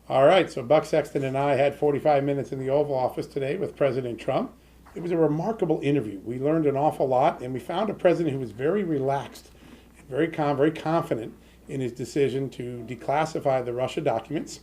All right, so Buck Sexton and I had 45 minutes in the Oval Office today with President Trump. It was a remarkable interview. We learned an awful lot, and we found a president who was very relaxed, very calm, very confident in his decision to declassify the Russia documents.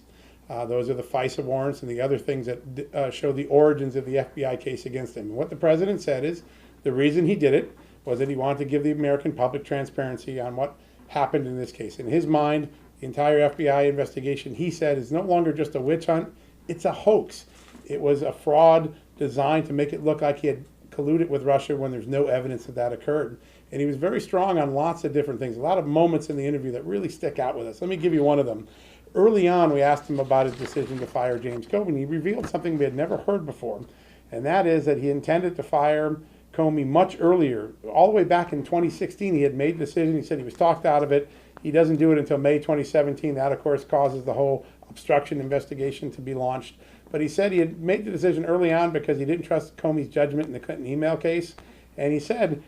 Those are the FISA warrants and the other things that show the origins of the FBI case against him. And what the president said is the reason he did it was that he wanted to give the American public transparency on what happened in this case. In his mind, the entire FBI investigation, he said, is no longer just a witch hunt, it's a hoax. It was a fraud designed to make it look like he had colluded with Russia when there's no evidence that occurred. And he was very strong on lots of different things, a lot of moments in the interview that really stick out with us. Let me give you one of them. Early on, we asked him about his decision to fire James Comey. He revealed something we had never heard before, and that is that he intended to fire Comey much earlier. All the way back in 2016, he had made the decision. He said he was talked out of it. He doesn't do it until May 2017. That, of course, causes the whole obstruction investigation to be launched. But he said he had made the decision early on because he didn't trust Comey's judgment in the Clinton email case. And he said,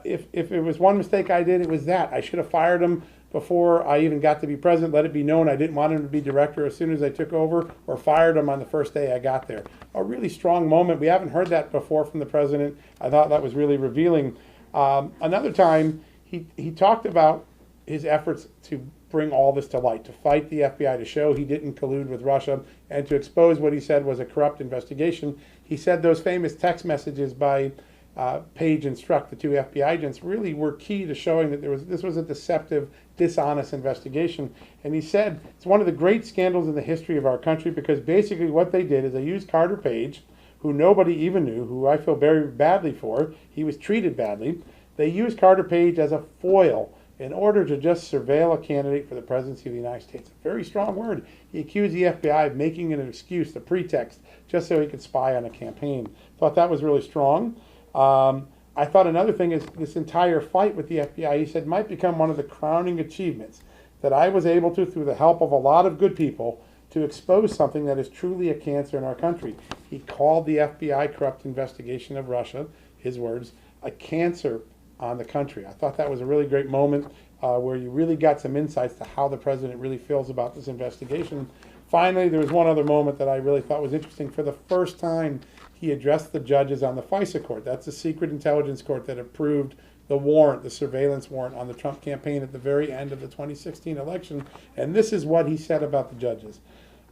if it was one mistake I did, it was that. I should have fired him before I even got to be president. Let it be known I didn't want him to be director as soon as I took over, or fired him on the first day I got there. A really strong moment. We haven't heard that before from the president. I thought that was really revealing. Another time, he talked about his efforts to bring all this to light, to fight the FBI, to show he didn't collude with Russia, and to expose what he said was a corrupt investigation. He said those famous text messages by Page and Strzok, the two FBI agents, really were key to showing that this was a deceptive, dishonest investigation. And he said it's one of the great scandals in the history of our country because basically what they did is they used Carter Page, who nobody even knew, who I feel very badly for. He was treated badly. They used Carter Page as a foil in order to just surveil a candidate for the presidency of the United States. A very strong word. He accused the FBI of making it an excuse, a pretext, just so he could spy on a campaign. Thought that was really strong. I thought another thing is this entire fight with the FBI, he said, might become one of the crowning achievements that I was able to, through the help of a lot of good people, to expose something that is truly a cancer in our country. He called the FBI corrupt investigation of Russia, his words, a cancer on the country. I thought that was a really great moment where you really got some insights to how the president really feels about this investigation. Finally, there was one other moment that I really thought was interesting. For the first time, he addressed the judges on the FISA court. That's the secret intelligence court that approved the warrant, the surveillance warrant on the Trump campaign at the very end of the 2016 election. And this is what he said about the judges.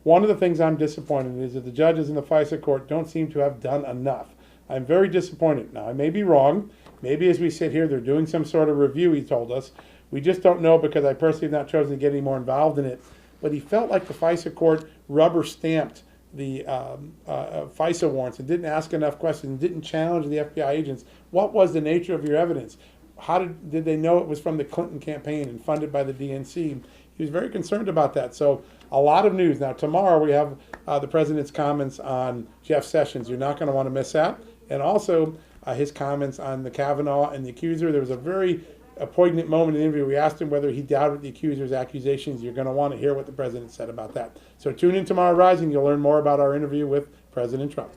One of the things I'm disappointed in is that the judges in the FISA court don't seem to have done enough. I'm very disappointed. Now, I may be wrong. Maybe as we sit here, they're doing some sort of review, he told us. We just don't know because I personally have not chosen to get any more involved in it. But he felt like the FISA court rubber stamped the FISA warrants and didn't ask enough questions, didn't challenge the FBI agents. What was the nature of your evidence? How did they know it was from the Clinton campaign and funded by the DNC? He was very concerned about that. So a lot of news. Now tomorrow we have the president's comments on Jeff Sessions. You're not going to want to miss that. And also his comments on the Kavanaugh and the accuser. There was a very poignant moment in the interview. We asked him whether he doubted the accuser's accusations. You're going to want to hear what the president said about that. So tune in tomorrow Rising. You'll learn more about our interview with President Trump.